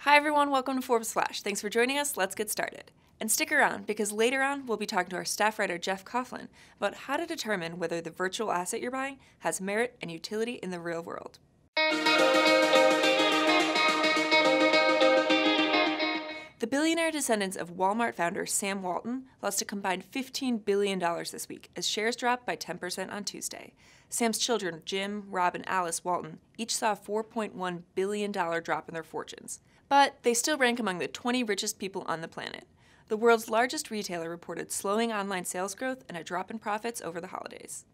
Hi everyone, welcome to Forbes Flash. Thanks for joining us. Let's get started. And stick around, because later on we'll be talking to our staff writer Jeff Kauflin about how to determine whether the virtual asset you're buying has merit and utility in the real world. The billionaire descendants of Walmart founder Sam Walton lost a combined $15 billion this week as shares dropped by 10% on Tuesday. Sam's children, Jim, Rob, and Alice Walton, each saw a $4.1 billion drop in their fortunes. But they still rank among the 20 richest people on the planet. The world's largest retailer reported slowing online sales growth and a drop in profits over the holidays.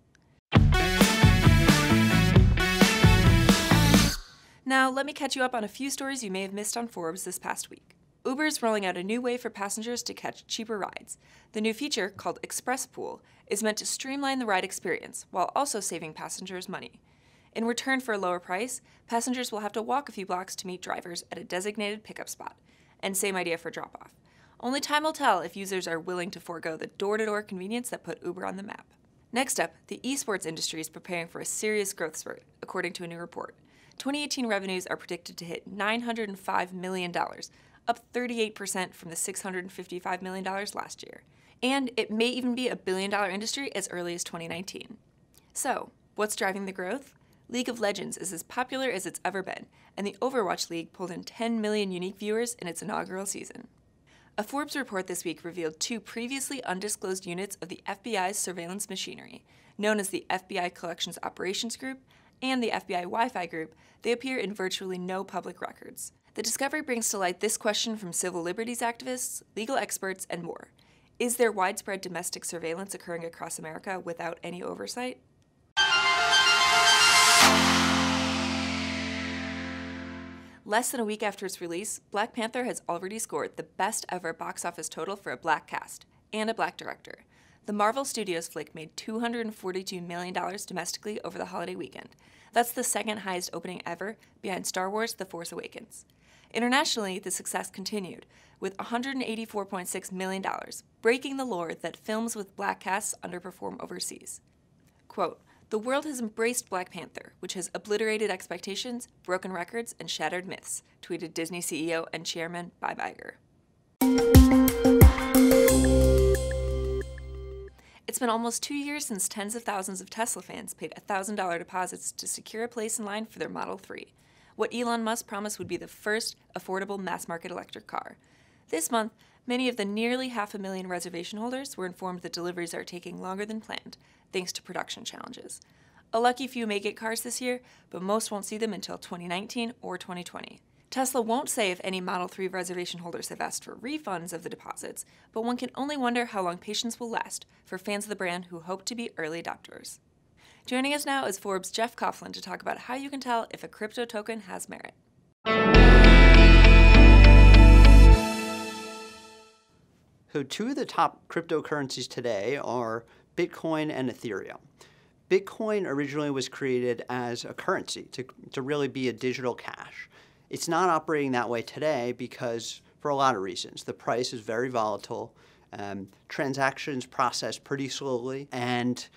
Now, let me catch you up on a few stories you may have missed on Forbes this past week. Uber is rolling out a new way for passengers to catch cheaper rides. The new feature, called Express Pool, is meant to streamline the ride experience while also saving passengers money. In return for a lower price, passengers will have to walk a few blocks to meet drivers at a designated pickup spot. And same idea for drop-off. Only time will tell if users are willing to forego the door-to-door convenience that put Uber on the map. Next up, the esports industry is preparing for a serious growth spurt, according to a new report. 2018 revenues are predicted to hit $905 million, up 38% from the $655 million last year. And it may even be a billion-dollar industry as early as 2019. So, what's driving the growth? League of Legends is as popular as it's ever been, and the Overwatch League pulled in 10 million unique viewers in its inaugural season. A Forbes report this week revealed two previously undisclosed units of the FBI's surveillance machinery. Known as the FBI Collections Operations Group and the FBI Wi-Fi Group, they appear in virtually no public records. The discovery brings to light this question from civil liberties activists, legal experts, and more. Is there widespread domestic surveillance occurring across America without any oversight? Less than a week after its release, Black Panther has already scored the best ever box office total for a black cast and a black director. The Marvel Studios flick made $242 million domestically over the holiday weekend. That's the second highest opening ever, behind Star Wars: The Force Awakens. Internationally, the success continued, with $184.6 million, breaking the lore that films with black casts underperform overseas. Quote, "The world has embraced Black Panther, which has obliterated expectations, broken records, and shattered myths," tweeted Disney CEO and chairman Bob Iger. It's been almost 2 years since tens of thousands of Tesla fans paid $1,000 deposits to secure a place in line for their Model 3, what Elon Musk promised would be the first affordable mass-market electric car. This month, many of the nearly 500,000 reservation holders were informed that deliveries are taking longer than planned, thanks to production challenges. A lucky few may get cars this year, but most won't see them until 2019 or 2020. Tesla won't say if any Model 3 reservation holders have asked for refunds of the deposits, but one can only wonder how long patience will last for fans of the brand who hope to be early adopters. Joining us now is Forbes' Jeff Kauflin to talk about how you can tell if a crypto token has merit. So two of the top cryptocurrencies today are Bitcoin and Ethereum. Bitcoin originally was created as a currency to really be a digital cash. It's not operating that way today because for a lot of reasons. The price is very volatile, transactions process pretty slowly, and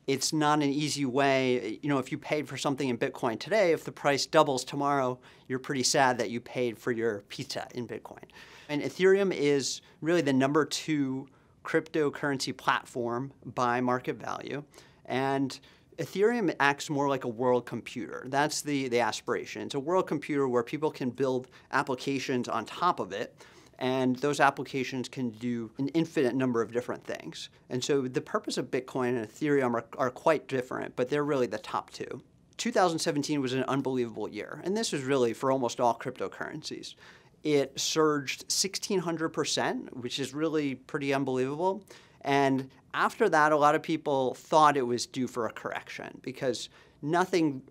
it's not an easy way. You know, if you paid for something in Bitcoin today, if the price doubles tomorrow, you're pretty sad that you paid for your pizza in Bitcoin. And Ethereum is really the number 2 cryptocurrency platform by market value. And Ethereum acts more like a world computer. That's the aspiration. It's a world computer where people can build applications on top of it, and those applications can do an infinite number of different things. And so the purpose of Bitcoin and Ethereum are quite different, but they're really the top 2. 2017 was an unbelievable year, and this was really for almost all cryptocurrencies. It surged 1,600%, which is really pretty unbelievable. And after that, a lot of people thought it was due for a correction because nothing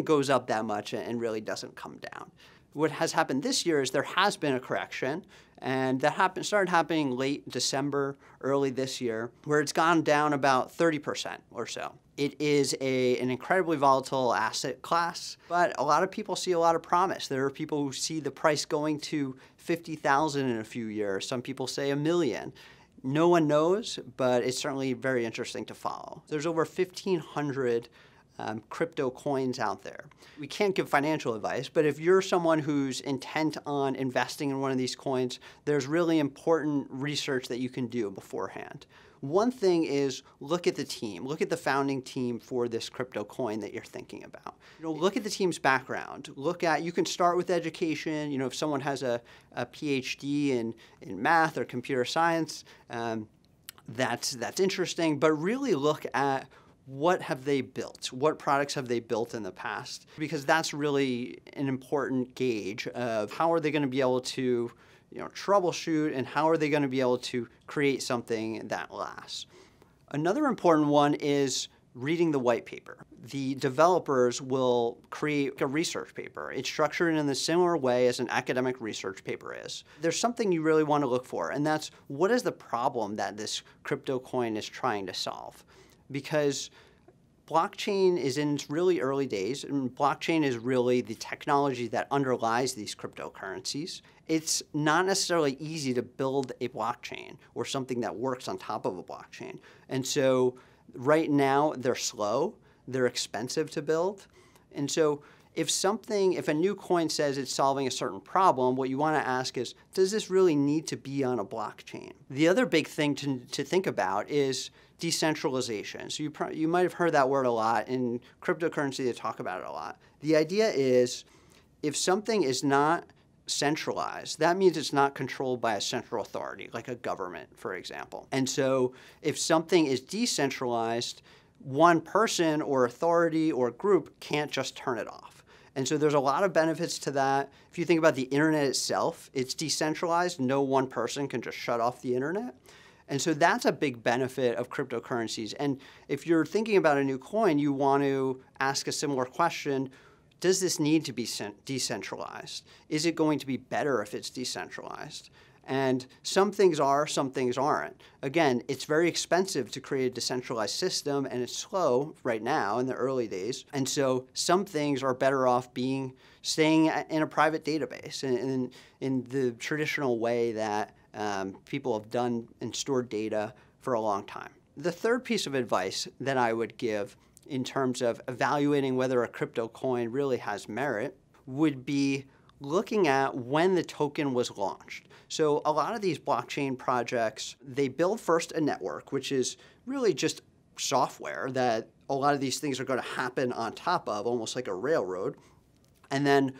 goes up that much and really doesn't come down. What has happened this year is there has been a correction, and that started happening late December, early this year, where it's gone down about 30% or so. It is an incredibly volatile asset class, but a lot of people see a lot of promise. There are people who see the price going to 50,000 in a few years. Some people say 1 million. No one knows, but it's certainly very interesting to follow. There's over 1,500 crypto coins out there. We can't give financial advice, but if you're someone who's intent on investing in one of these coins, there's really important research that you can do beforehand. One thing is look at the team. Look at the founding team for this crypto coin that you're thinking about. Look at the team's background. You can start with education. If someone has a PhD in math or computer science, that's interesting. But really look at what have they built? What products have they built in the past? Because that's really an important gauge of how are they going to be able to troubleshoot, and how are they going to be able to create something that lasts. Another important one is reading the white paper. The developers will create a research paper. It's structured in a similar way as an academic research paper is. There's something you really want to look for, and that's what is the problem that this crypto coin is trying to solve. Because blockchain is in its really early days, and blockchain is really the technology that underlies these cryptocurrencies. It's not necessarily easy to build a blockchain or something that works on top of a blockchain. And so right now they're slow, they're expensive to build. And so if a new coin says it's solving a certain problem, what you want to ask is, does this really need to be on a blockchain? The other big thing to think about is decentralization. So you might have heard that word a lot. In cryptocurrency, they talk about it a lot. The idea is if something is not centralized, that means it's not controlled by a central authority, like a government, for example. And so if something is decentralized, one person or authority or group can't just turn it off. And so there's a lot of benefits to that. If you think about the internet itself, it's decentralized. No one person can just shut off the internet. And so that's a big benefit of cryptocurrencies. And if you're thinking about a new coin, you want to ask a similar question. Does this need to be decentralized? Is it going to be better if it's decentralized? And some things are, some things aren't. Again, it's very expensive to create a decentralized system, and it's slow right now in the early days. And so some things are better off staying in a private database in the traditional way that people have done and stored data for a long time. The third piece of advice that I would give in terms of evaluating whether a crypto coin really has merit would be looking at when the token was launched. So a lot of these blockchain projects, they build first a network, which is really just software that a lot of these things are going to happen on top of, almost like a railroad. And then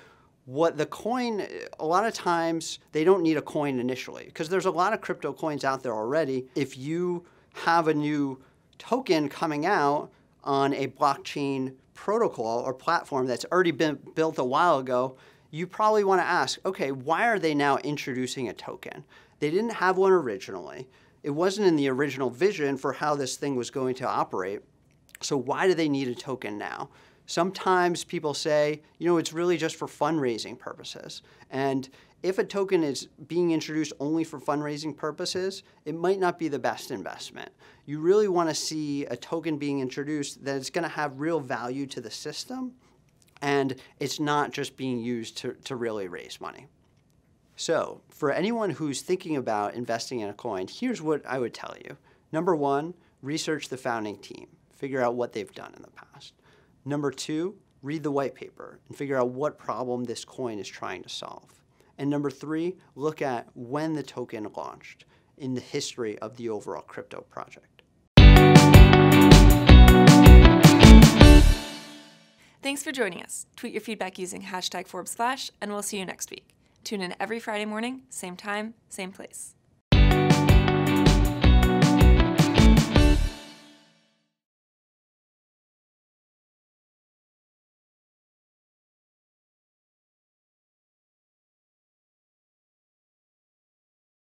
what the coin, a lot of times they don't need a coin initially because there's a lot of crypto coins out there already. If you have a new token coming out on a blockchain protocol or platform that's already been built a while ago, you probably want to ask, okay, why are they now introducing a token? They didn't have one originally. It wasn't in the original vision for how this thing was going to operate. So why do they need a token now? Sometimes people say, it's really just for fundraising purposes. And if a token is being introduced only for fundraising purposes, it might not be the best investment. You really want to see a token being introduced that is going to have real value to the system, and it's not just being used to really raise money. So for anyone who's thinking about investing in a coin, here's what I would tell you. Number one, research the founding team. Figure out what they've done in the past. Number two, read the white paper and figure out what problem this coin is trying to solve. And number three, look at when the token launched in the history of the overall crypto project. Thanks for joining us. Tweet your feedback using #ForbesFlash, and we'll see you next week. Tune in every Friday morning, same time, same place.